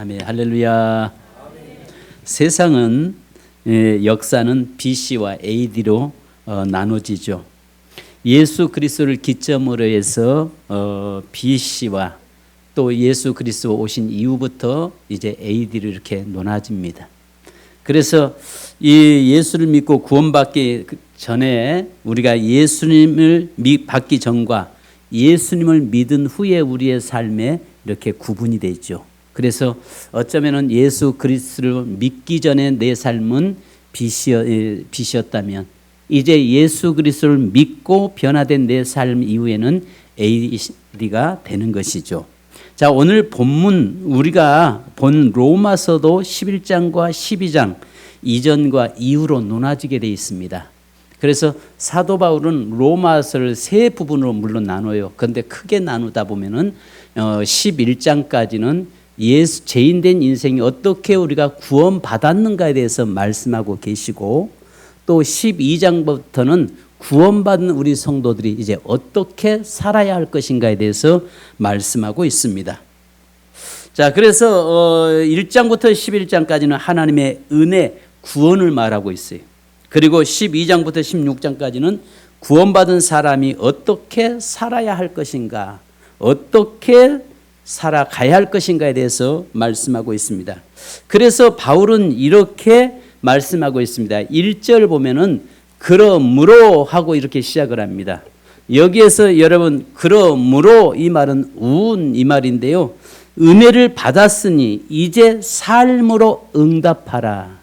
아멘. 할렐루야. 세상은 역사는 BC와 AD로 나눠지죠. 예수 그리스도를 기점으로 해서 BC와 또 예수 그리스도 오신 이후부터 이제 AD로 이렇게 나눠집니다. 그래서 이 예수를 믿고 구원받기 전에 우리가 예수님을 받기 전과 예수님을 믿은 후에 우리의 삶에 이렇게 구분이 되죠. 그래서 어쩌면은 예수 그리스도를 믿기 전에 내 삶은 빛이었다면 이제 예수 그리스도를 믿고 변화된 내 삶 이후에는 AD가 되는 것이죠. 자, 오늘 본문 우리가 본 로마서도 11장과 12장 이전과 이후로 나눠지게 되어 있습니다. 그래서 사도 바울은 로마서를 세 부분으로 물론 나눠요. 그런데 크게 나누다 보면은 11장까지는 죄인된 인생이 어떻게 우리가 구원받았는가에 대해서 말씀하고 계시고 또 12장부터는 구원받은 우리 성도들이 이제 어떻게 살아야 할 것인가에 대해서 말씀하고 있습니다. 자, 그래서 1장부터 11장까지는 하나님의 은혜, 구원을 말하고 있어요. 그리고 12장부터 16장까지는 구원받은 사람이 어떻게 살아야 할 것인가, 어떻게 살아가야 할 것인가에 대해서 말씀하고 있습니다. 그래서 바울은 이렇게 말씀하고 있습니다. 1절 보면은 그러므로 하고 이렇게 시작을 합니다. 여기에서 여러분 그러므로 이 말은 이 말인데요. 은혜를 받았으니 이제 삶으로 응답하라.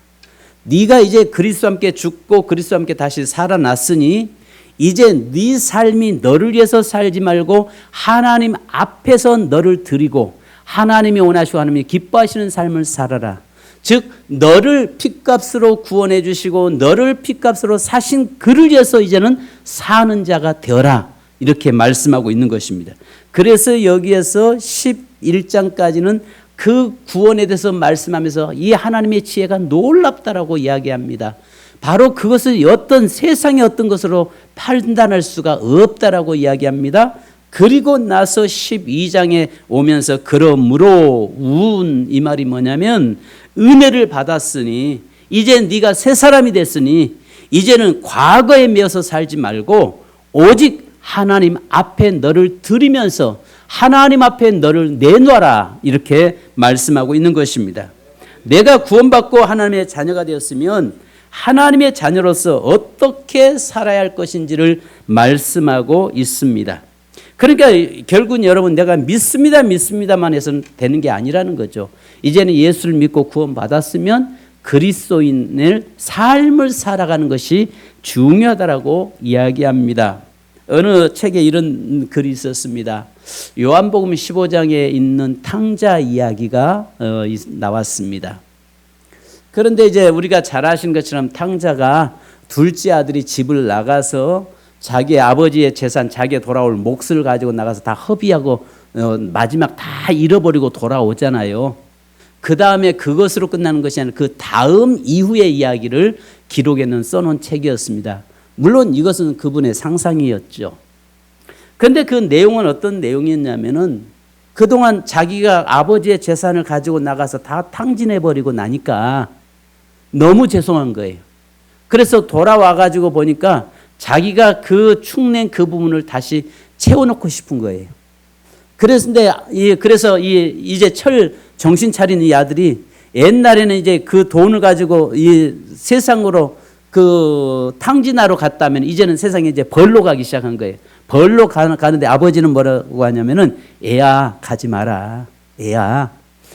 네가 이제 그리스도와 함께 죽고 그리스도와 함께 다시 살아났으니 이제 네 삶이 너를 위해서 살지 말고 하나님 앞에서 너를 드리고 하나님이 원하시고 하나님이 기뻐하시는 삶을 살아라. 즉 너를 핏값으로 구원해 주시고 너를 핏값으로 사신 그를 위해서 이제는 사는 자가 되어라. 이렇게 말씀하고 있는 것입니다. 그래서 여기에서 11장까지는 그 구원에 대해서 말씀하면서 이 하나님의 지혜가 놀랍다라고 이야기합니다. 바로 그것을 어떤 세상의 어떤 것으로 판단할 수가 없다라고 이야기합니다. 그리고 나서 12장에 오면서 그러므로 이 말이 뭐냐면 은혜를 받았으니 이제 네가 새 사람이 됐으니 이제는 과거에 매여서 살지 말고 오직 하나님 앞에 너를 드리면서 하나님 앞에 너를 내놓아라 이렇게 말씀하고 있는 것입니다. 내가 구원받고 하나님의 자녀가 되었으면 하나님의 자녀로서 어떻게 살아야 할 것인지를 말씀하고 있습니다. 그러니까 결국은 여러분 내가 믿습니다만 해서는 되는 게 아니라는 거죠. 이제는 예수를 믿고 구원받았으면 그리스도인의 삶을 살아가는 것이 중요하다라고 이야기합니다. 어느 책에 이런 글이 있었습니다. 요한복음 15장에 있는 탕자 이야기가 나왔습니다. 그런데 이제 우리가 잘 아시는 것처럼 탕자가 둘째 아들이 집을 나가서 자기 아버지의 재산, 자기가 돌아올 몫을 가지고 나가서 다 허비하고 마지막 다 잃어버리고 돌아오잖아요. 그 다음에 그것으로 끝나는 것이 아니라 그 다음 이후의 이야기를 기록에는 써놓은 책이었습니다. 물론 이것은 그분의 상상이었죠. 그런데 그 내용은 어떤 내용이었냐면은 그동안 자기가 아버지의 재산을 가지고 나가서 다 탕진해버리고 나니까 너무 죄송한 거예요. 그래서 돌아와가지고 보니까 자기가 그 축낸 그 부분을 다시 채워놓고 싶은 거예요. 그래서 이제 정신 차리는 이 아들이 옛날에는 이제 그 돈을 가지고 이 세상으로 그 탕진하러 갔다면 이제는 세상에 이제 벌로 가기 시작한 거예요. 벌로 가는데 아버지는 뭐라고 하냐면은 애야 가지 마라. 애야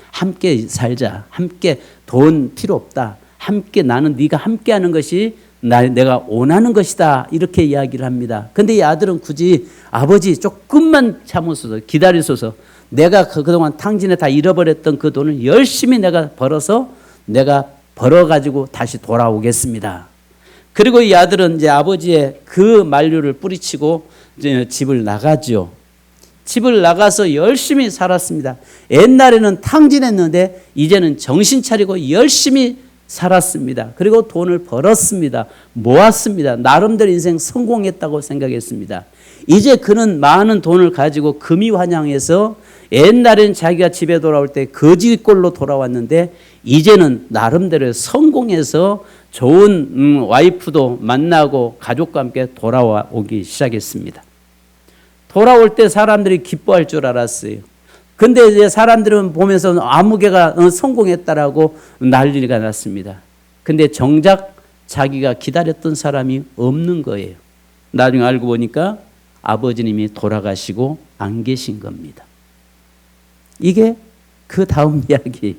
함께 살자. 함께 돈 필요 없다. 함께 나는 네가 함께 하는 것이 내가 원하는 것이다. 이렇게 이야기를 합니다. 근데 이 아들은 굳이 아버지 조금만 참으소서 기다리소서 내가 그동안 탕진에 다 잃어버렸던 그 돈을 열심히 내가 벌어가지고 다시 돌아오겠습니다. 그리고 이 아들은 이제 아버지의 그 만류를 뿌리치고 이제 집을 나가죠. 집을 나가서 열심히 살았습니다. 옛날에는 탕진했는데 이제는 정신 차리고 열심히 살았습니다. 그리고 돈을 벌었습니다. 모았습니다. 나름대로 인생 성공했다고 생각했습니다. 이제 그는 많은 돈을 가지고 금이환영해서 옛날엔 자기가 집에 돌아올 때 거지꼴로 돌아왔는데 이제는 나름대로 성공해서 좋은 와이프도 만나고 가족과 함께 돌아오기 시작했습니다. 돌아올 때 사람들이 기뻐할 줄 알았어요. 근데 이제 사람들은 보면서 아무개가 성공했다라고 난리가 났습니다. 근데 정작 자기가 기다렸던 사람이 없는 거예요. 나중에 알고 보니까 아버지님이 돌아가시고 안 계신 겁니다. 이게 그 다음 이야기.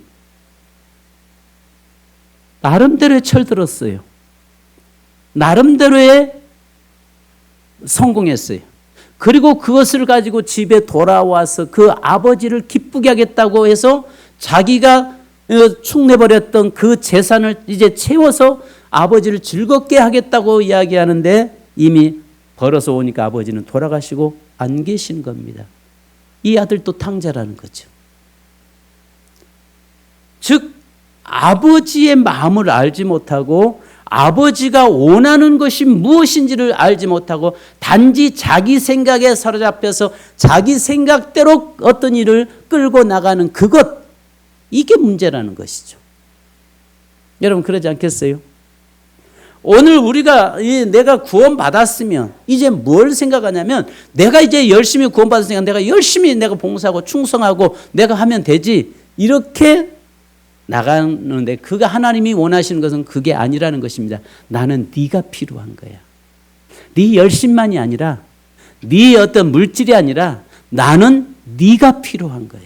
나름대로의 철들었어요. 나름대로의 성공했어요. 그리고 그것을 가지고 집에 돌아와서 그 아버지를 기쁘게 하겠다고 해서 자기가 축내버렸던 그 재산을 이제 채워서 아버지를 즐겁게 하겠다고 이야기하는데 이미 벌어서 오니까 아버지는 돌아가시고 안 계신 겁니다. 이 아들도 탕자라는 거죠. 즉 아버지의 마음을 알지 못하고 아버지가 원하는 것이 무엇인지를 알지 못하고 단지 자기 생각에 사로잡혀서 자기 생각대로 어떤 일을 끌고 나가는 그것, 이게 문제라는 것이죠. 여러분 그러지 않겠어요? 오늘 우리가 내가 구원받았으면 이제 뭘 생각하냐면 내가 이제 열심히 구원받았으니까 내가 열심히 내가 봉사하고 충성하고 내가 하면 되지, 이렇게 나가는데 그가 하나님이 원하시는 것은 그게 아니라는 것입니다. 나는 네가 필요한 거야. 네 열심만이 아니라 네 어떤 물질이 아니라 나는 네가 필요한 거야.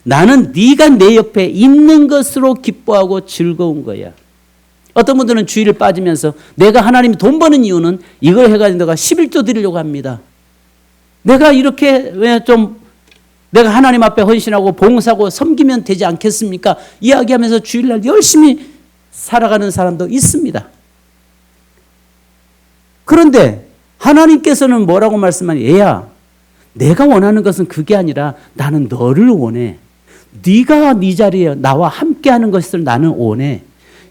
나는 네가 내 옆에 있는 것으로 기뻐하고 즐거운 거야. 어떤 분들은 주의를 빠지면서 내가 하나님이 돈 버는 이유는 이걸 해가지고 내가 11조 드리려고 합니다. 내가 이렇게 좀 내가 하나님 앞에 헌신하고 봉사하고 섬기면 되지 않겠습니까? 이야기하면서 주일날 열심히 살아가는 사람도 있습니다. 그런데 하나님께서는 뭐라고 말씀하니? 얘야, 내가 원하는 것은 그게 아니라 나는 너를 원해. 네가 네 자리에 나와 함께하는 것을 나는 원해.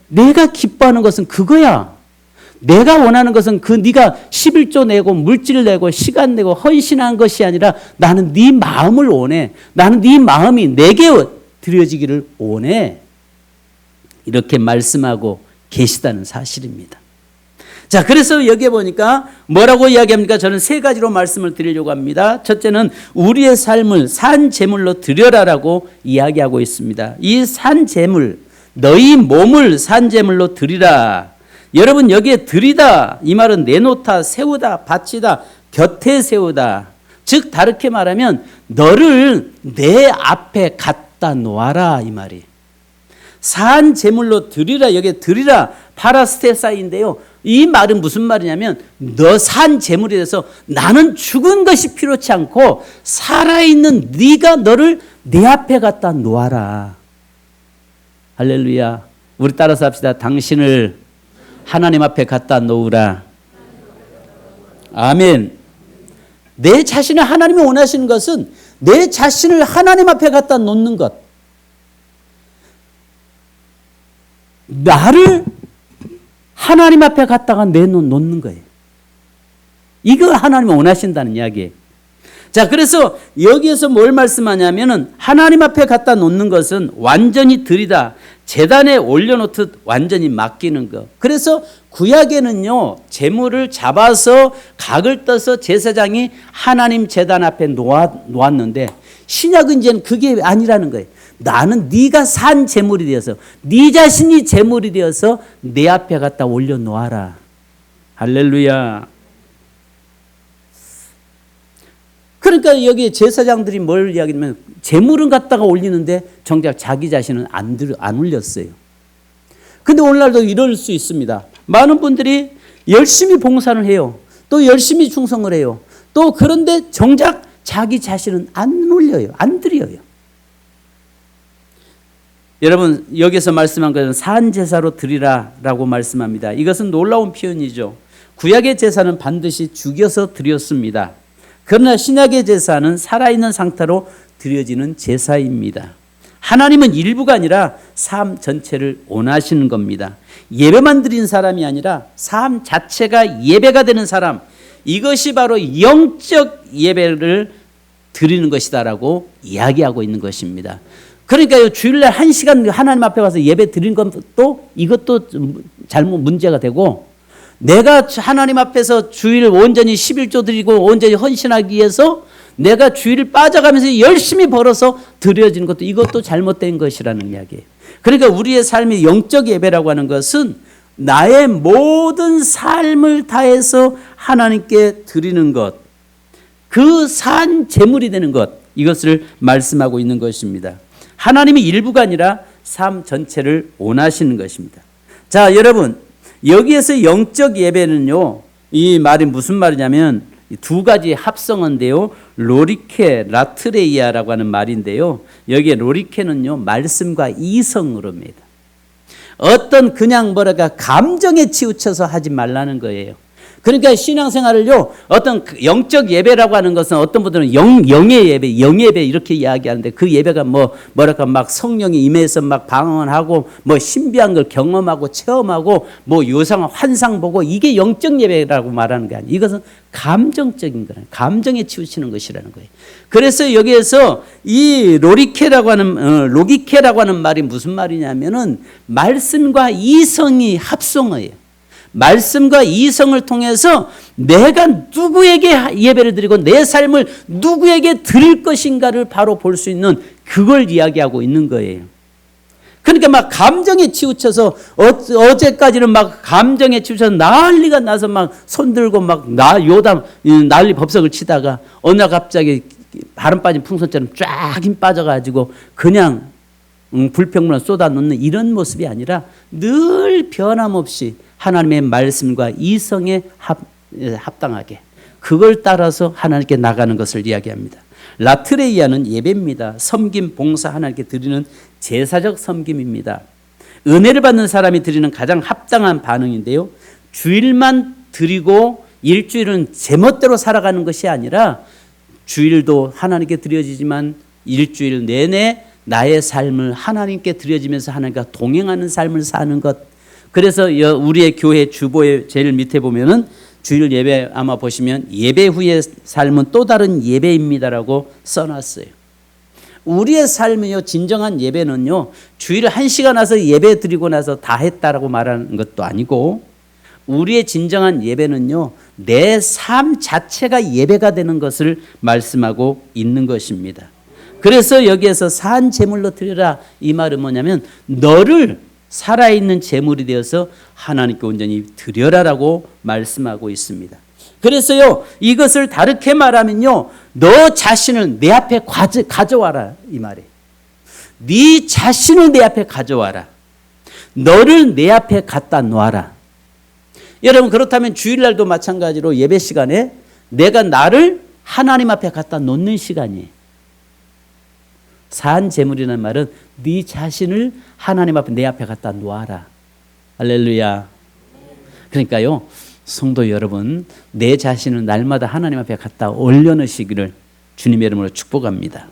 내가 기뻐하는 것은 그거야. 내가 원하는 것은 그 네가 11조 내고 물질 내고 시간 내고 헌신한 것이 아니라 나는 네 마음을 원해. 나는 네 마음이 내게 드려지기를 원해. 이렇게 말씀하고 계시다는 사실입니다. 자, 그래서 여기에 보니까 뭐라고 이야기합니까? 저는 세 가지로 말씀을 드리려고 합니다. 첫째는 우리의 삶을 산 제물로 드려라라고 이야기하고 있습니다. 이 산 제물, 너희 몸을 산 제물로 드리라. 여러분 여기에 드리다 이 말은 내놓다, 세우다, 바치다, 곁에 세우다. 즉 다르게 말하면 너를 내 앞에 갖다 놓아라 이 말이. 산 제물로 드리라, 여기에 드리라 파라스테사인데요. 이 말은 무슨 말이냐면 너 산 제물이 돼서 나는 죽은 것이 필요치 않고 살아있는 네가 너를 내 앞에 갖다 놓아라. 할렐루야. 우리 따라서 합시다. 당신을 하나님 앞에 갖다 놓으라. 아멘. 내 자신을 하나님이 원하시는 것은 내 자신을 하나님 앞에 갖다 놓는 것. 나를 하나님 앞에 갖다가 내놓는 거예요. 이걸 하나님이 원하신다는 이야기예요. 자, 그래서 여기에서 뭘 말씀하냐면은 하나님 앞에 갖다 놓는 것은 완전히 드리다. 제단에 올려놓듯 완전히 맡기는 것. 그래서 구약에는요, 제물을 잡아서 각을 떠서 제사장이 하나님 제단 앞에 놓았는데 신약은 이제는 그게 아니라는 거예요. 나는 네가 산 제물이 되어서 네 자신이 제물이 되어서 내 앞에 갖다 올려놓아라. 할렐루야. 그러니까 여기 제사장들이 뭘 이야기하면 제물은 갖다가 올리는데 정작 자기 자신은 안 올렸어요. 근데 오늘날도 이럴 수 있습니다. 많은 분들이 열심히 봉사를 해요. 또 열심히 충성을 해요. 또 그런데 정작 자기 자신은 안 올려요. 안 드려요. 여러분 여기서 말씀한 것은 산 제사로 드리라라고 말씀합니다. 이것은 놀라운 표현이죠. 구약의 제사는 반드시 죽여서 드렸습니다. 그러나 신약의 제사는 살아있는 상태로 드려지는 제사입니다. 하나님은 일부가 아니라 삶 전체를 원하시는 겁니다. 예배만 드린 사람이 아니라 삶 자체가 예배가 되는 사람, 이것이 바로 영적 예배를 드리는 것이다라고 이야기하고 있는 것입니다. 그러니까요, 주일날 1시간 하나님 앞에 와서 예배 드리는 것도 이것도 잘못 문제가 되고, 내가 하나님 앞에서 주일 온전히 11조 드리고 온전히 헌신하기 위해서 내가 주일을 빠져가면서 열심히 벌어서 드려지는 것도 이것도 잘못된 것이라는 이야기예요. 그러니까 우리의 삶이 영적 예배라고 하는 것은 나의 모든 삶을 다해서 하나님께 드리는 것, 그 산 제물이 되는 것, 이것을 말씀하고 있는 것입니다. 하나님이 일부가 아니라 삶 전체를 원하시는 것입니다. 자, 여러분, 여기에서 영적 예배는요, 이 말이 무슨 말이냐면 두 가지 합성어인데요, 로리케, 라트레이아라고 하는 말인데요, 여기에 로리케는요, 말씀과 이성으로입니다. 어떤 그냥 감정에 치우쳐서 하지 말라는 거예요. 그러니까 신앙생활을요, 어떤 영적 예배라고 하는 것은 어떤 분들은 영의 예배, 영예배 이렇게 이야기하는데, 그 예배가 막 성령이 임해서 막 방언하고 신비한 걸 경험하고 체험하고 요상 환상 보고, 이게 영적 예배라고 말하는 게 아니에요. 이것은 감정적인 거예요. 감정에 치우치는 것이라는 거예요. 그래서 여기에서 이 로기케라고 하는 말이 무슨 말이냐면은 말씀과 이성이 합성어예요. 말씀과 이성을 통해서 내가 누구에게 예배를 드리고 내 삶을 누구에게 드릴 것인가를 바로 볼 수 있는, 그걸 이야기하고 있는 거예요. 그러니까 막 감정에 치우쳐서 어제까지는 막 감정에 치우쳐서 난리가 나서 막 손들고 막 요담 난리 법석을 치다가 어느 날 갑자기 바람 빠진 풍선처럼 쫙 힘 빠져가지고 그냥 불평만 쏟아놓는 이런 모습이 아니라 늘 변함없이 하나님의 말씀과 이성에 합당하게 그걸 따라서 하나님께 나가는 것을 이야기합니다. 라트레이아는 예배입니다. 섬김, 봉사, 하나님께 드리는 제사적 섬김입니다. 은혜를 받는 사람이 드리는 가장 합당한 반응인데요, 주일만 드리고 일주일은 제멋대로 살아가는 것이 아니라 주일도 하나님께 드려지지만 일주일 내내 나의 삶을 하나님께 드려지면서 하나님과 동행하는 삶을 사는 것. 그래서 우리의 교회 주보의 제일 밑에 보면은 주일 예배 아마 보시면 예배 후의 삶은 또 다른 예배입니다라고 써놨어요. 우리의 삶이요, 진정한 예배는요, 주일 1시간 와서 예배 드리고 나서 다 했다라고 말하는 것도 아니고, 우리의 진정한 예배는요, 내 삶 자체가 예배가 되는 것을 말씀하고 있는 것입니다. 그래서 여기에서 산 제물로 드리라, 이 말은 뭐냐면 너를 살아있는 제물이 되어서 하나님께 온전히 드려라라고 말씀하고 있습니다. 그래서요, 이것을 다르게 말하면요, 너 자신을 내 앞에 가져와라, 이 말이에요. 네 자신을 내 앞에 가져와라. 너를 내 앞에 갖다 놓아라. 여러분, 그렇다면 주일날도 마찬가지로 예배 시간에 내가 나를 하나님 앞에 갖다 놓는 시간이에요. 산 제물이라는 말은 네 자신을 하나님 앞에 내 앞에 갖다 놓아라. 할렐루야. 그러니까요, 성도 여러분, 내 자신을 날마다 하나님 앞에 갖다 올려놓으시기를 주님의 이름으로 축복합니다.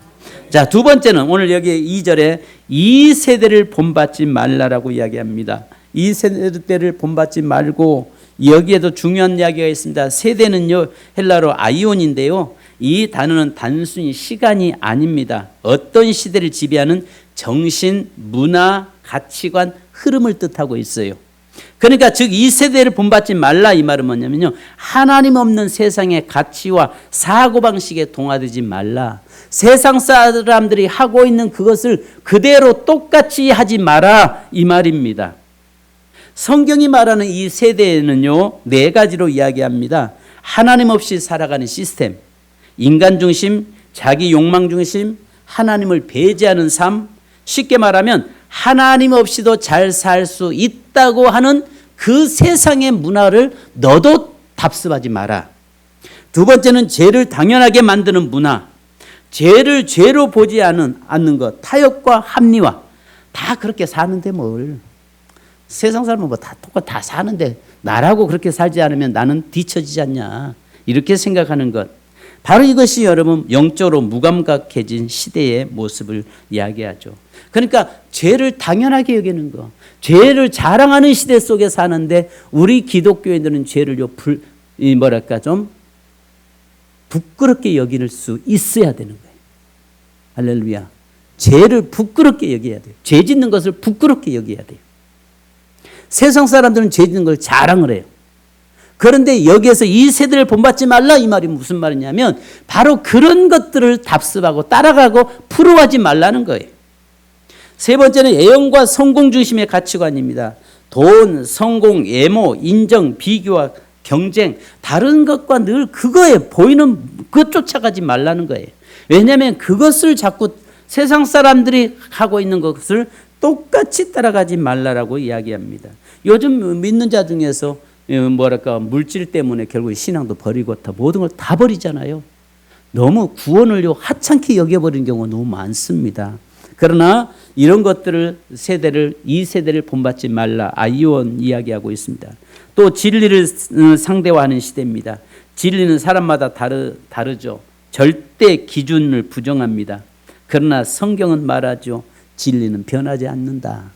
자, 두 번째는 오늘 여기 2절에 이 세대를 본받지 말라라고 이야기합니다. 이 세대를 본받지 말고, 여기에도 중요한 이야기가 있습니다. 세대는요, 헬라로 아이온인데요, 이 단어는 단순히 시간이 아닙니다. 어떤 시대를 지배하는 정신, 문화, 가치관, 흐름을 뜻하고 있어요. 그러니까 즉 이 세대를 본받지 말라, 이 말은 뭐냐면요, 하나님 없는 세상의 가치와 사고방식에 동화되지 말라. 세상 사람들이 하고 있는 그것을 그대로 똑같이 하지 마라, 이 말입니다. 성경이 말하는 이 세대에는요, 4가지로 이야기합니다. 하나님 없이 살아가는 시스템, 인간 중심, 자기 욕망 중심, 하나님을 배제하는 삶, 쉽게 말하면 하나님 없이도 잘 살 수 있다고 하는 그 세상의 문화를 너도 답습하지 마라. 두 번째는 죄를 당연하게 만드는 문화, 죄를 죄로 보지 않는 것, 타협과 합리화. 다 그렇게 사는데 뭘. 세상 사람은 다 똑같이 다 사는데 나라고 그렇게 살지 않으면 나는 뒤처지지 않냐, 이렇게 생각하는 것. 바로 이것이 여러분 영적으로 무감각해진 시대의 모습을 이야기하죠. 그러니까 죄를 당연하게 여기는 거, 죄를 자랑하는 시대 속에 사는데 우리 기독교인들은 죄를 좀 부끄럽게 여길 수 있어야 되는 거예요. 할렐루야. 죄를 부끄럽게 여겨야 돼요. 죄 짓는 것을 부끄럽게 여겨야 돼요. 세상 사람들은 죄 짓는 걸 자랑을 해요. 그런데 여기에서 이 세대를 본받지 말라 이 말이 무슨 말이냐면 바로 그런 것들을 답습하고 따라가고 부러워하지 말라는 거예요. 세 번째는 애용과 성공 중심의 가치관입니다. 돈, 성공, 애모, 인정, 비교와 경쟁, 다른 것과 늘 그거에 보이는 것 쫓아가지 말라는 거예요. 왜냐하면 그것을 자꾸 세상 사람들이 하고 있는 것을 똑같이 따라가지 말라라고 이야기합니다. 요즘 믿는 자 중에서 물질 때문에 결국 신앙도 버리고 다 모든 걸 다 버리잖아요. 너무 구원을 하찮게 여겨버리는 경우가 너무 많습니다. 그러나 이런 것들을 이 세대를 본받지 말라 아이온 이야기하고 있습니다. 또 진리를 상대화하는 시대입니다. 진리는 사람마다 다르죠. 절대 기준을 부정합니다. 그러나 성경은 말하죠. 진리는 변하지 않는다.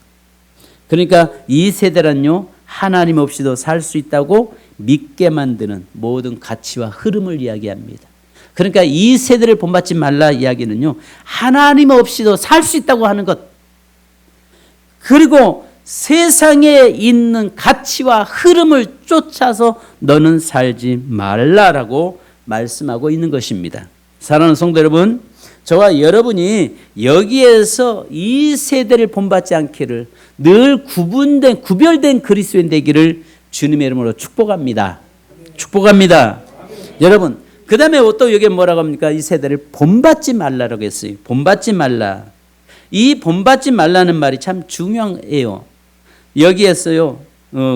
그러니까 이 세대란요 하나님 없이도 살 수 있다고 믿게 만드는 모든 가치와 흐름을 이야기합니다. 그러니까 이 세대를 본받지 말라 이야기는요 하나님 없이도 살 수 있다고 하는 것, 그리고 세상에 있는 가치와 흐름을 쫓아서 너는 살지 말라라고 말씀하고 있는 것입니다. 사랑하는 성도 여러분, 저와 여러분이 여기에서 이 세대를 본받지 않기를 늘 구별된 그리스도인 되기를 주님의 이름으로 축복합니다. 축복합니다. 여러분, 그 다음에 또 여기 뭐라고 합니까? 이 세대를 본받지 말라라고 했어요. 본받지 말라. 이 본받지 말라는 말이 참 중요해요. 여기에서요,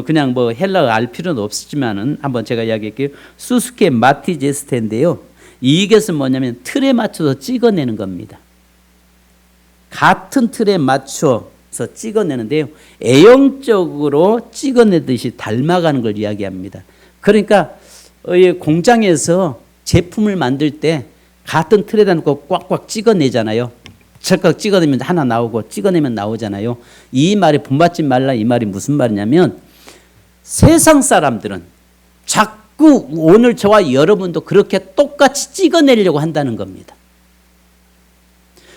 그냥 헬라어 알 필요는 없지만은 한번 제가 이야기할게요. 수수케 마티제스테인데요. 이것은 뭐냐면 틀에 맞춰서 찍어내는 겁니다. 같은 틀에 맞춰서 찍어내는데요. 애용적으로 찍어내듯이 닮아가는 걸 이야기합니다. 그러니까 공장에서 제품을 만들 때 같은 틀에다 놓고 꽉꽉 찍어내잖아요. 찰칵 찍어내면 하나 나오고 찍어내면 나오잖아요. 이 말이 본받지 말라 이 말이 무슨 말이냐면 세상 사람들은 자꾸 오늘 저와 여러분도 그렇게 똑같이 찍어내려고 한다는 겁니다.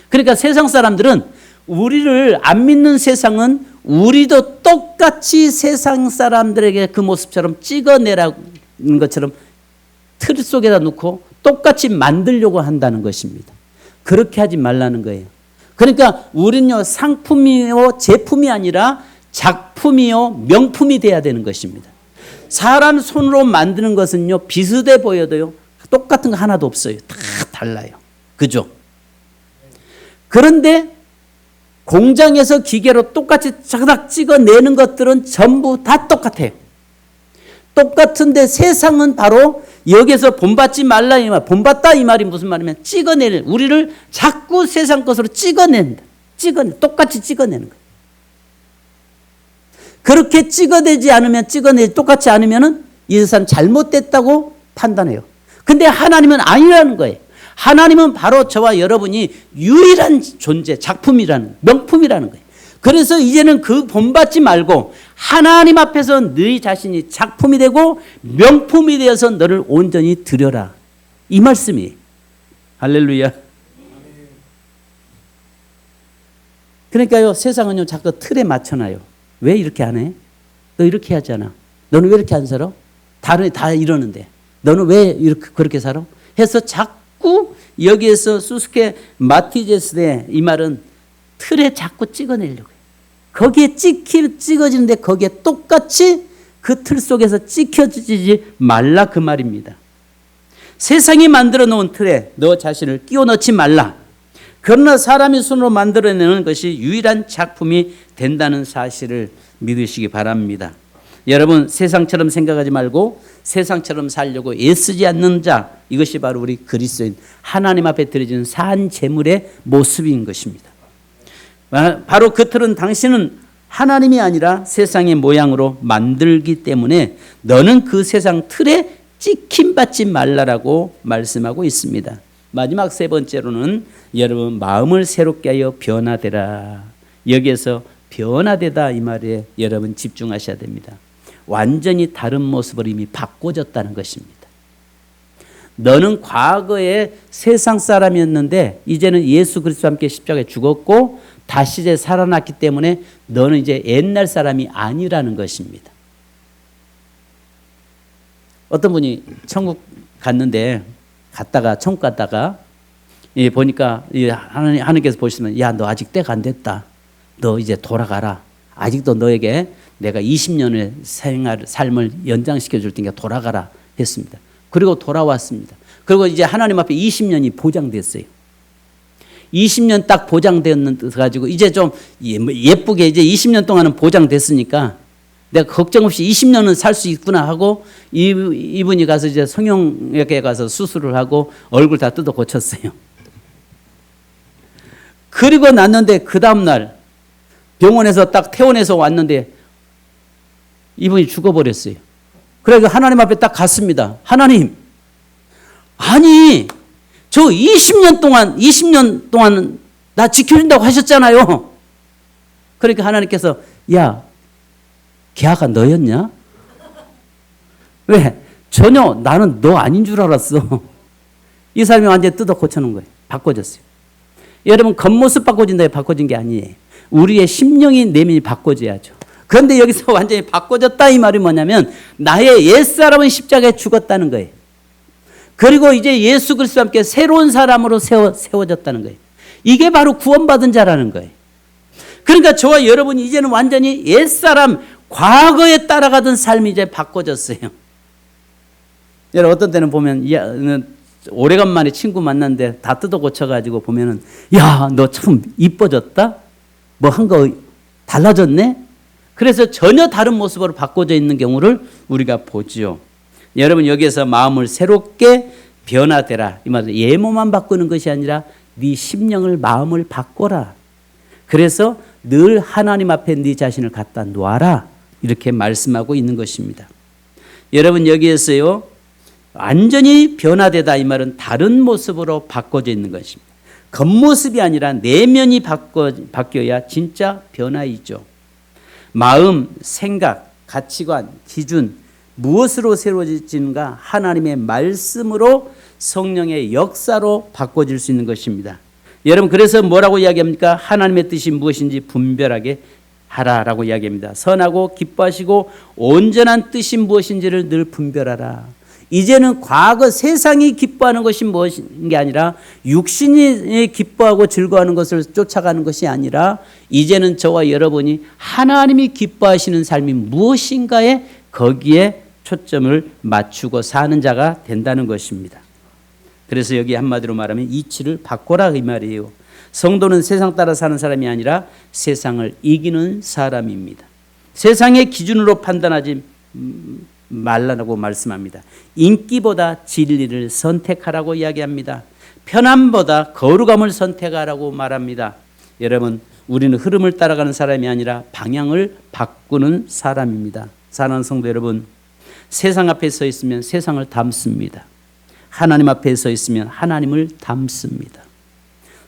그러니까 세상 사람들은 우리를 안 믿는 세상은 우리도 똑같이 세상 사람들에게 그 모습처럼 찍어내라는 것처럼 틀 속에다 놓고 똑같이 만들려고 한다는 것입니다. 그렇게 하지 말라는 거예요. 그러니까 우리는요 상품이요 제품이 아니라 작품이요 명품이 돼야 되는 것입니다. 사람 손으로 만드는 것은요 비슷해 보여도요 똑같은 거 하나도 없어요. 다 달라요. 그죠? 그런데 공장에서 기계로 똑같이 차닥 찍어내는 것들은 전부 다 똑같아요. 똑같은데 세상은 바로 여기서 본받지 말라 이 말, 본받다 이 말이 무슨 말이냐면 찍어내는, 우리를 자꾸 세상 것으로 찍어낸다. 똑같이 찍어내는 거예요. 그렇게 찍어내지 않으면 똑같지 않으면은 이 사람 잘못됐다고 판단해요. 근데 하나님은 아니라는 거예요. 하나님은 바로 저와 여러분이 유일한 존재, 작품이라는, 명품이라는 거예요. 그래서 이제는 그 본받지 말고 하나님 앞에서 너희 자신이 작품이 되고 명품이 되어서 너를 온전히 드려라. 이 말씀이에요. 할렐루야. 그러니까요, 세상은요, 자꾸 틀에 맞춰놔요. 왜 이렇게 안 해? 너 이렇게 하잖아. 너는 왜 이렇게 안 살아? 다른 다 이러는데. 너는 왜 이렇게 그렇게 살아? 해서 자꾸 여기에서 수수케 마티제스데 이 말은 틀에 자꾸 찍어내려고 해요. 거기에 찍어지는데 거기에 똑같이 그 틀 속에서 찍혀지지 말라 그 말입니다. 세상이 만들어 놓은 틀에 너 자신을 끼워 넣지 말라. 그러나 사람이 손으로 만들어내는 것이 유일한 작품이 된다는 사실을 믿으시기 바랍니다. 여러분, 세상처럼 생각하지 말고 세상처럼 살려고 애쓰지 않는 자, 이것이 바로 우리 그리스도인 하나님 앞에 드려지는 산 제물의 모습인 것입니다. 바로 그 틀은 당신은 하나님이 아니라 세상의 모양으로 만들기 때문에 너는 그 세상 틀에 찍힘받지 말라라고 말씀하고 있습니다. 마지막 세 번째로는 여러분 마음을 새롭게 하여 변화되라. 여기에서 변화되다 이 말에 여러분 집중하셔야 됩니다. 완전히 다른 모습으로 이미 바꿔졌다는 것입니다. 너는 과거에 세상 사람이었는데 이제는 예수 그리스도와 함께 십자가에 죽었고 다시 이제 살아났기 때문에 너는 이제 옛날 사람이 아니라는 것입니다. 어떤 분이 천국 갔는데 천국 갔다가 보니까 하나님께서 보시면 야, 너 아직 때가 안 됐다. 너 이제 돌아가라. 아직도 너에게 내가 20년의 삶을 연장시켜 줄 테니까 돌아가라 했습니다. 그리고 돌아왔습니다. 그리고 이제 하나님 앞에 20년이 보장됐어요. 20년 딱 보장되어가지고 이제 좀 예쁘게 이제 20년 동안은 보장됐으니까 내가 걱정 없이 20년은 살 수 있구나 하고 이분이 가서 이제 성형외과에 가서 수술을 하고 얼굴 다 뜯어 고쳤어요. 그리고 났는데 그 다음날 병원에서 딱 퇴원해서 왔는데 이분이 죽어버렸어요. 그래서 하나님 앞에 딱 갔습니다. 하나님, 아니 저 20년 동안 나 지켜준다고 하셨잖아요. 그러니까 하나님께서 야, 걔가 너였냐? 왜? 전혀 나는 너 아닌 줄 알았어. 이 사람이 완전히 뜯어 고쳐놓은 거예요. 바꿔졌어요. 여러분, 겉모습 바꿔진다 바꿔진 게 아니에요. 우리의 심령이 내면이 바꿔져야죠. 그런데 여기서 완전히 바꿔졌다 이 말이 뭐냐면 나의 옛사람은 십자가에 죽었다는 거예요. 그리고 이제 예수 그리스도와 함께 새로운 사람으로 세워졌다는 거예요. 이게 바로 구원받은 자라는 거예요. 그러니까 저와 여러분이 이제는 완전히 옛사람, 과거에 따라가던 삶이 이제 바꿔졌어요. 여러분, 어떤 때는 보면 오래간만에 친구 만났는데 다 뜯어 고쳐가지고 보면은 야, 너 참 이뻐졌다? 뭐 한 거 달라졌네? 그래서 전혀 다른 모습으로 바꿔져 있는 경우를 우리가 보지요. 여러분, 여기에서 마음을 새롭게 변화되라. 이 말은 예모만 바꾸는 것이 아니라 네 심령을, 마음을 바꿔라. 그래서 늘 하나님 앞에 네 자신을 갖다 놓아라. 이렇게 말씀하고 있는 것입니다. 여러분, 여기에서요, 완전히 변화되다 이 말은 다른 모습으로 바꿔져 있는 것입니다. 겉모습이 아니라 내면이 바뀌어야 진짜 변화이죠. 마음, 생각, 가치관, 기준, 무엇으로 새로워지는가? 하나님의 말씀으로, 성령의 역사로 바꿔질 수 있는 것입니다. 여러분, 그래서 뭐라고 이야기합니까? 하나님의 뜻이 무엇인지 분별하게 하라라고 이야기합니다. 선하고 기뻐하시고 온전한 뜻이 무엇인지를 늘 분별하라. 이제는 과거 세상이 기뻐하는 것이 무엇인 게 아니라 육신이 기뻐하고 즐거워하는 것을 쫓아가는 것이 아니라 이제는 저와 여러분이 하나님이 기뻐하시는 삶이 무엇인가에 거기에 초점을 맞추고 사는 자가 된다는 것입니다. 그래서 여기 한마디로 말하면 이치를 바꿔라 이 말이에요. 성도는 세상 따라 사는 사람이 아니라 세상을 이기는 사람입니다. 세상의 기준으로 판단하지 말라고 말씀합니다. 인기보다 진리를 선택하라고 이야기합니다. 편함보다 거룩함을 선택하라고 말합니다. 여러분, 우리는 흐름을 따라가는 사람이 아니라 방향을 바꾸는 사람입니다. 사랑하는 성도 여러분, 세상 앞에 서 있으면 세상을 닮습니다. 하나님 앞에 서 있으면 하나님을 닮습니다.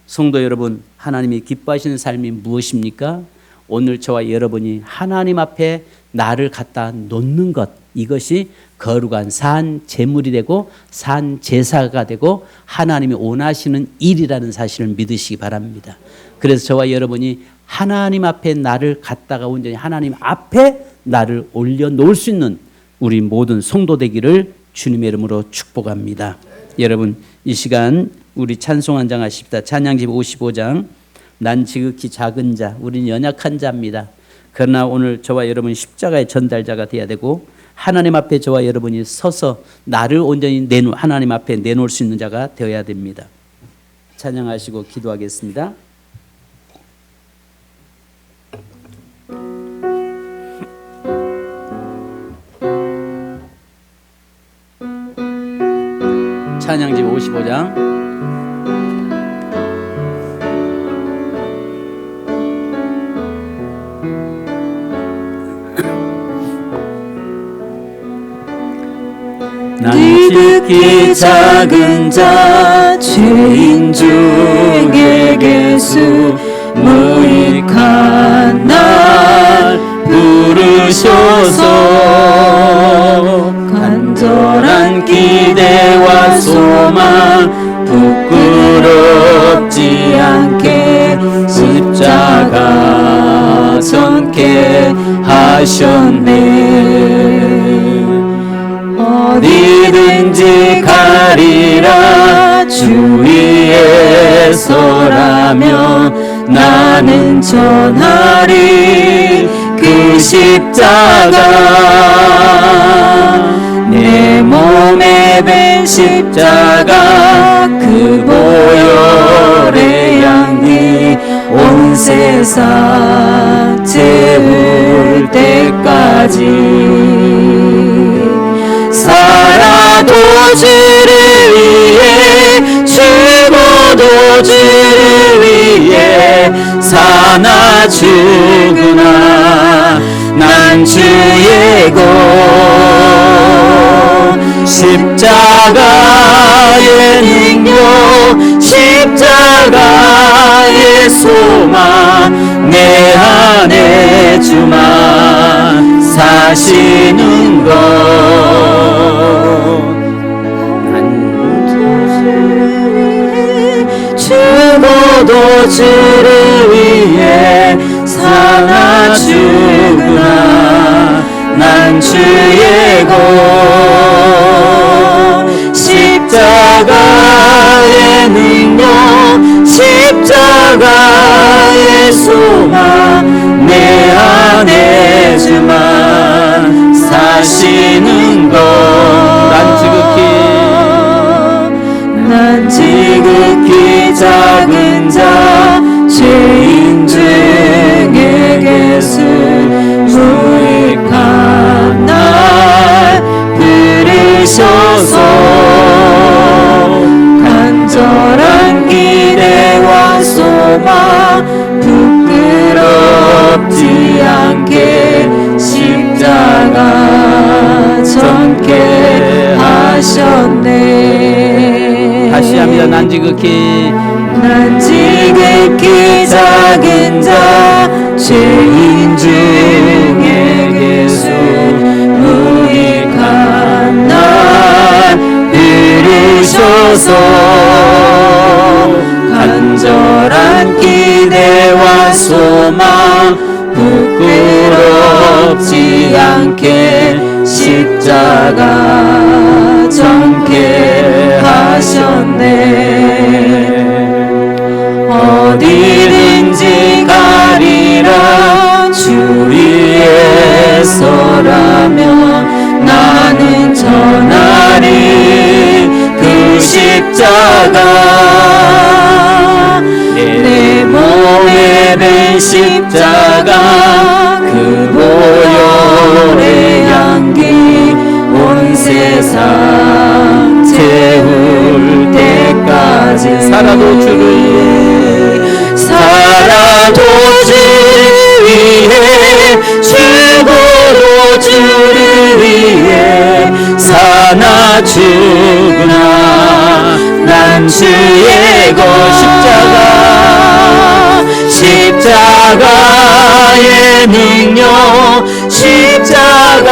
성도 여러분, 하나님이 기뻐하시는 삶이 무엇입니까? 오늘 저와 여러분이 하나님 앞에 나를 갖다 놓는 것, 이것이 거룩한 산 제물이 되고 산 제사가 되고 하나님이 원하시는 일이라는 사실을 믿으시기 바랍니다. 그래서 저와 여러분이 하나님 앞에 나를 갖다가 온전히 하나님 앞에 나를 올려놓을 수 있는 우리 모든 성도 되기를 주님의 이름으로 축복합니다. 여러분, 이 시간 우리 찬송 한 장 하십시다. 찬양집 55장. 난 지극히 작은 자, 우린 연약한 자입니다. 그러나 오늘 저와 여러분이 십자가의 전달자가 되어야 되고 하나님 앞에 저와 여러분이 서서 나를 온전히 하나님 앞에 내놓을 수 있는 자가 되어야 됩니다. 찬양하시고 기도하겠습니다. 찬양집 55장. 난 지극히 작은 자, 죄인 중에 개수 무익한 날 부르셔서 간절한 기대와 소망 않게 하셨네. 어디든지 가리라 주 위에 서라며 나는 전하리 그 십자가. 내 몸에 밴 십자가 그 보혈의 향기 온 세상 채울 때까지 살아도 주를 위해 죽어도 주를 위해 사나 죽으나 난 주의 것. 십자가의 능력 십자가의 소망 내 안에 주만 사시는 것. 죽어도 주를 위해 사나 죽으나 난 주의 것. 십자가의 능력 십자가의 소망 내 안에 주만 사시는 것. 난 지극히 작은 자 죄인 중에 계수 무익한 날 부르셔서 간절한 기대와 소망 부끄럽지 않게 십자가 전케 하셨네. 다시 합니다. 난 지극히 작은 자 죄인 중에 계수 무익한 날 부르셔서 간절한 기대와 소망 부끄럽지 않게 십자가 전케 하셨네. 어디든지 가리라 주 위에 서라며 나는 전하리 그 십자가. 내 몸에 밴 십자가 그 보혈의 향기 온 세상 채울 때까지 살아도 주를 위해 죽어도 주를 위해 사나 죽으나 난 주의 것. 십자가의 능력 십자가의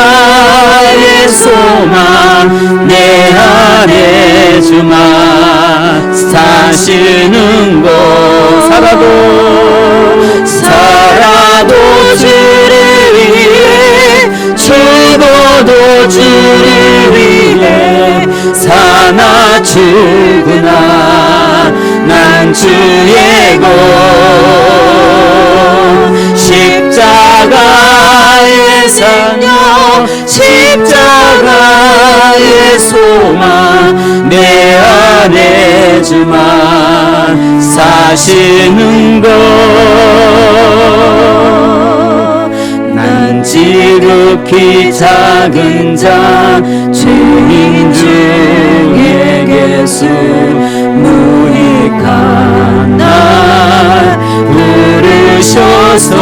소망 내 안에 주만 사시는 것. 살아도 주를 위해 죽어도 주를 위해 사나 죽으나 난 주의 것. 십자가의 능력 십자가의 소망 내 안에 주만 사시는 것. 난 지극히 작은 자 죄인 중에 계수 무익한 날 부르셔서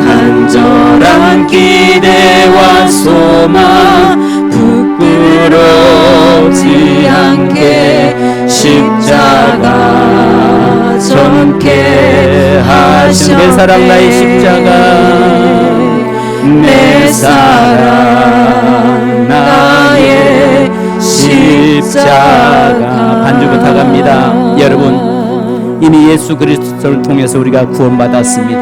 간절한 기대와 소망 부끄럽지 않게 십자가 전케 하셨네. 내 사랑 나의 십자가 내 사랑 나의 십자가. 반주 부탁합니다. 여러분 이미 예수 그리스도를 통해서 우리가 구원받았습니다.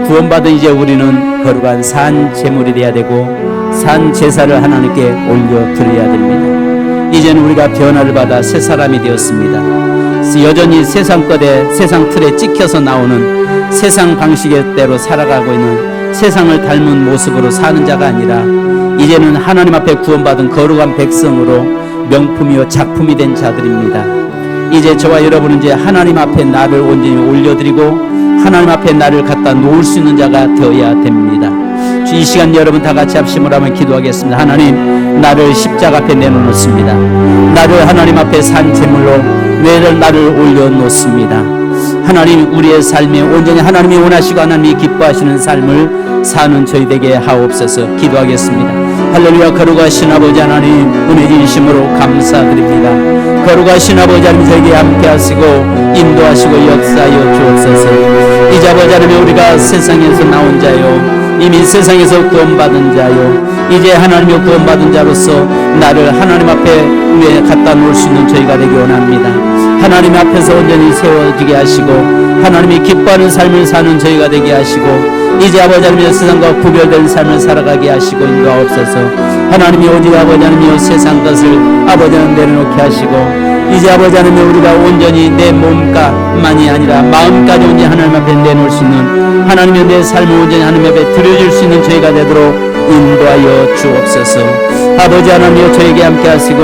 구원받은 이제 우리는 거룩한 산 제물이 되어야 되고 산 제사를 하나님께 올려 드려야 됩니다. 이제는 우리가 변화를 받아 새 사람이 되었습니다. 여전히 세상 것에 세상 틀에 찍혀서 나오는 세상 방식의 대로 살아가고 있는 세상을 닮은 모습으로 사는 자가 아니라 이제는 하나님 앞에 구원받은 거룩한 백성으로 명품이요 작품이 된 자들입니다. 이제 저와 여러분은 이제 하나님 앞에 나를 온전히 올려드리고 하나님 앞에 나를 갖다 놓을 수 있는 자가 되어야 됩니다. 이 시간 여러분 다 같이 합심을 하면 기도하겠습니다. 하나님, 나를 십자가 앞에 내놓습니다. 나를 하나님 앞에 산 제물로 나를 올려놓습니다. 하나님, 우리의 삶에 온전히 하나님이 원하시고 하나님이 기뻐하시는 삶을 사는 저희 되게 하옵소서. 기도하겠습니다. 할렐루야. 거룩하신 아버지 하나님, 은혜 진심으로 감사드립니다. 거룩하신 아버지 하나님, 저에게 함께 하시고 인도하시고 역사하여 주옵소서. 이제 아버지 하나님, 우리가 세상에서 나온 자요, 이미 세상에서 구원받은 자요, 이제 하나님의 구원받은 자로서 나를 하나님 앞에 갖다 놓을 수 있는 저희가 되기 원합니다. 하나님 앞에서 온전히 세워지게 하시고 하나님이 기뻐하는 삶을 사는 저희가 되게 하시고 이제 아버지 하나님의 세상과 구별된 삶을 살아가게 하시고 인도하옵소서. 하나님이 오직 아버지 하나님의 세상 것을 아버지 하나님 내려놓게 하시고 이제 아버지 하나님, 우리가 온전히 내 몸까만이 아니라 마음까지 온전히 하나님 앞에 내놓을 수 있는, 하나님의 내 삶을 온전히 하나님 앞에 드려줄 수 있는 저희가 되도록 인도하여 주옵소서. 아버지 하나님, 저에게 함께 하시고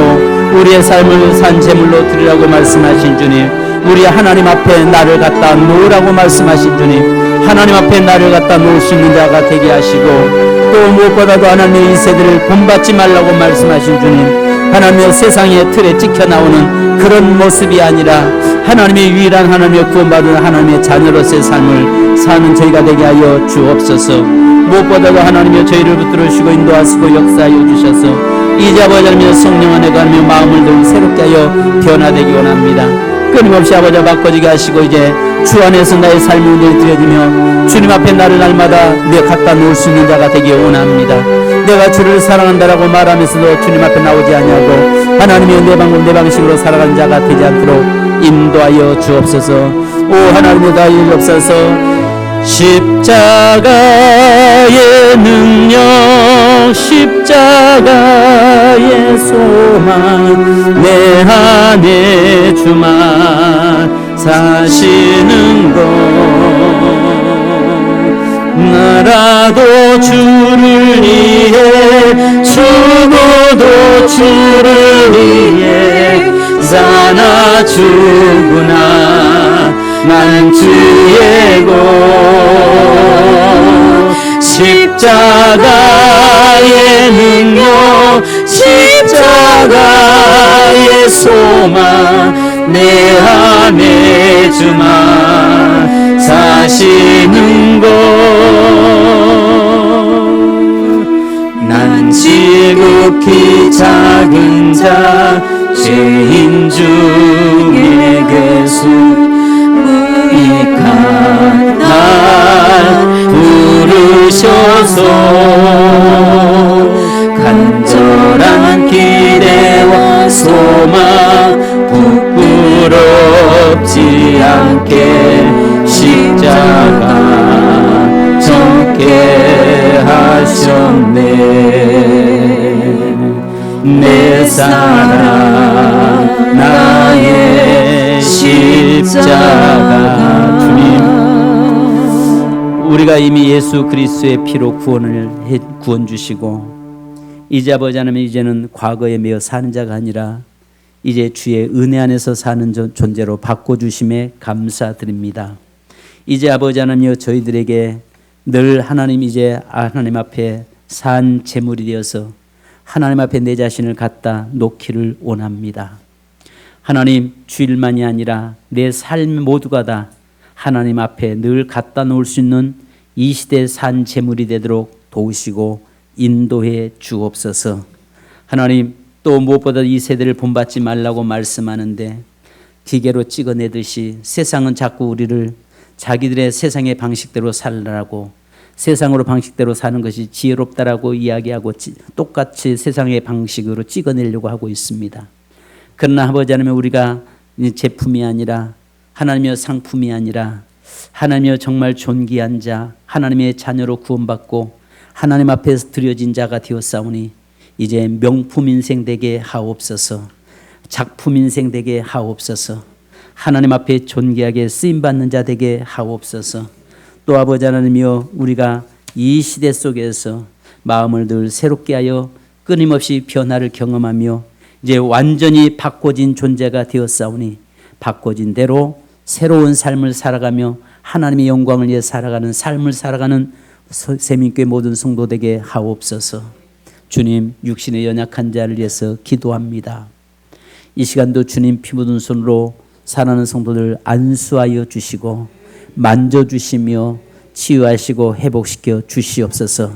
우리의 삶을 산 제물로 드리라고 말씀하신 주님, 우리 하나님 앞에 나를 갖다 놓으라고 말씀하신 주님, 하나님 앞에 나를 갖다 놓을 수 있는 자가 되게 하시고 또 무엇보다도 하나님의 이 세대를 본받지 말라고 말씀하신 주님, 하나님의 세상의 틀에 찍혀 나오는 그런 모습이 아니라 하나님의 유일한 하나님의 구원받은 하나님의 자녀로서의 삶을 사는 저희가 되게 하여 주옵소서. 무엇보다도 하나님의 저희를 붙들으시고 인도하시고 역사하여 주셔서 이제 아버지 하나님의 성령 안에 가며 마음을 늘 새롭게 하여 변화되기 원합니다. 끊임없이 아버지와 바꿔지게 하시고 이제 주 안에서 나의 삶이 온전히 드려지며 주님 앞에 나를 날마다 내 갖다 놓을 수 있는 자가 되기 원합니다. 내가 주를 사랑한다라고 말하면서도 주님 앞에 나오지 아니하고 하나님의 내 방법 내 방식으로 살아가는 자가 되지 않도록 인도하여 주옵소서. 오 하나님의 다 일옵소서. 십자가의 능력, 십자가의 소망, 내 안에 주만 사시는 것, 나라도 주를 위해 죽어도 주를 위해 사나 주구나 난 주의 것. 십자가의 능력, 십자가의 소망, 내 안에 주만 사시는 것, 난 지극히 작은 자 죄인 중에 괴수 무익한 날 부르셔서 간절한 기대와 소망 부끄럽지 않게 십자가 져게 하셨네. 내 사랑 나의 십자가. 주님, 우리가 이미 예수 그리스도의 피로 구원 주시고 이제 아버지 하나님, 이제는 과거에 매여 사는 자가 아니라 이제 주의 은혜 안에서 사는 존재로 바꿔주심에 감사드립니다. 이제 아버지 하나님여, 저희들에게 늘 하나님 이제 하나님 앞에 산 제물이 되어서 하나님 앞에 내 자신을 갖다 놓기를 원합니다. 하나님, 주일만이 아니라 내 삶 모두가 다 하나님 앞에 늘 갖다 놓을 수 있는 이 시대의 산 제물이 되도록 도우시고 인도해 주옵소서. 하나님, 또 무엇보다 이 세대를 본받지 말라고 말씀하는데 기계로 찍어내듯이 세상은 자꾸 우리를 자기들의 세상의 방식대로 살라고, 세상으로 방식대로 사는 것이 지혜롭다라고 이야기하고 똑같이 세상의 방식으로 찍어내려고 하고 있습니다. 그러나 아버지 하나님, 우리가 제품이 아니라 하나님의 상품이 아니라 하나님의 정말 존귀한 자, 하나님의 자녀로 구원받고 하나님 앞에서 드려진 자가 되었사오니 이제 명품 인생 되게 하옵소서. 작품 인생 되게 하옵소서. 하나님 앞에 존귀하게 쓰임받는 자 되게 하옵소서. 또 아버지 하나님이여, 우리가 이 시대 속에서 마음을 늘 새롭게 하여 끊임없이 변화를 경험하며 이제 완전히 바꿔진 존재가 되었사오니 바꿔진 대로 새로운 삶을 살아가며 하나님의 영광을 위해 살아가는 삶을 살아가는 세민교회 모든 성도되게 하옵소서. 주님, 육신의 연약한 자를 위해서 기도합니다. 이 시간도 주님 피 묻은 손으로 살아가는 성도들 안수하여 주시고 만져주시며 치유하시고 회복시켜 주시옵소서.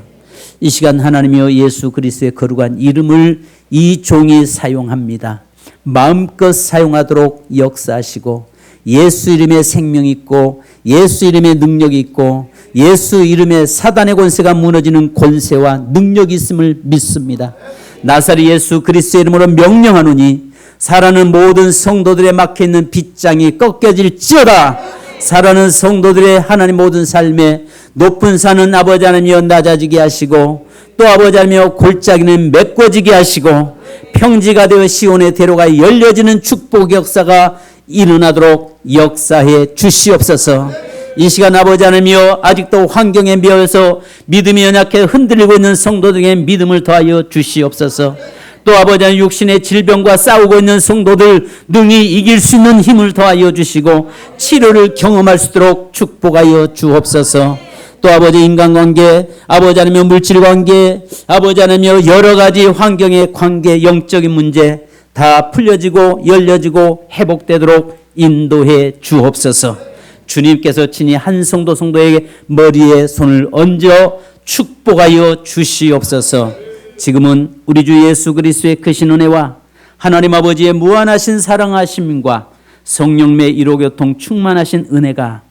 이 시간 하나님이여, 예수 그리스도의 거룩한 이름을 이 종이 사용합니다. 마음껏 사용하도록 역사하시고 예수 이름에 생명이 있고 예수 이름에 능력이 있고 예수 이름에 사단의 권세가 무너지는 권세와 능력이 있음을 믿습니다. 나사렛 예수 그리스도의 이름으로 명령하노니 살아는 모든 성도들의 막혀있는 빗장이 꺾여질지어다. 살아는 성도들의 하나님 모든 삶에 높은 산은 아버지 하나님이여 낮아지게 하시고 또 아버지 하나님이여 골짜기는 메꿔지게 하시고 평지가 되어 시온의 대로가 열려지는 축복의 역사가 일어나도록 역사해 주시옵소서. 이 시간 아버지 하나님이여, 아직도 환경에 미워서 믿음이 연약해 흔들리고 있는 성도들에게 믿음을 더하여 주시옵소서. 또 아버지 하나님, 육신의 질병과 싸우고 있는 성도들 능히 이길 수 있는 힘을 더하여 주시고 치료를 경험할 수 있도록 축복하여 주옵소서. 또 아버지 인간관계, 아버지 하나님 물질관계, 아버지 하나님 여러 가지 환경의 관계, 영적인 문제 다 풀려지고 열려지고 회복되도록 인도해 주옵소서. 주님께서 친히 한 성도에게 머리에 손을 얹어 축복하여 주시옵소서. 지금은 우리 주 예수 그리스도의 크신 은혜와 하나님 아버지의 무한하신 사랑하심과 성령의 일호교통 충만하신 은혜가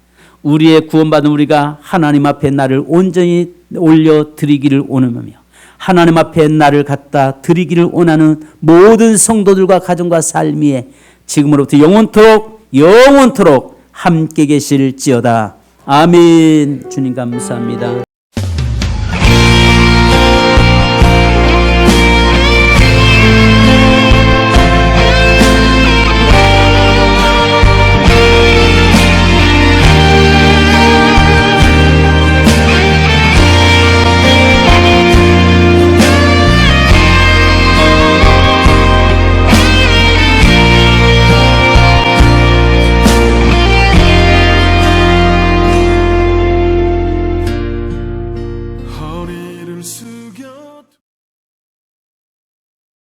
우리의 구원받은 우리가 하나님 앞에 나를 온전히 올려드리기를 원하며 하나님 앞에 나를 갖다 드리기를 원하는 모든 성도들과 가정과 삶이 지금으로부터 영원토록 함께 계실지어다. 아멘. 주님 감사합니다. 허리를 숙여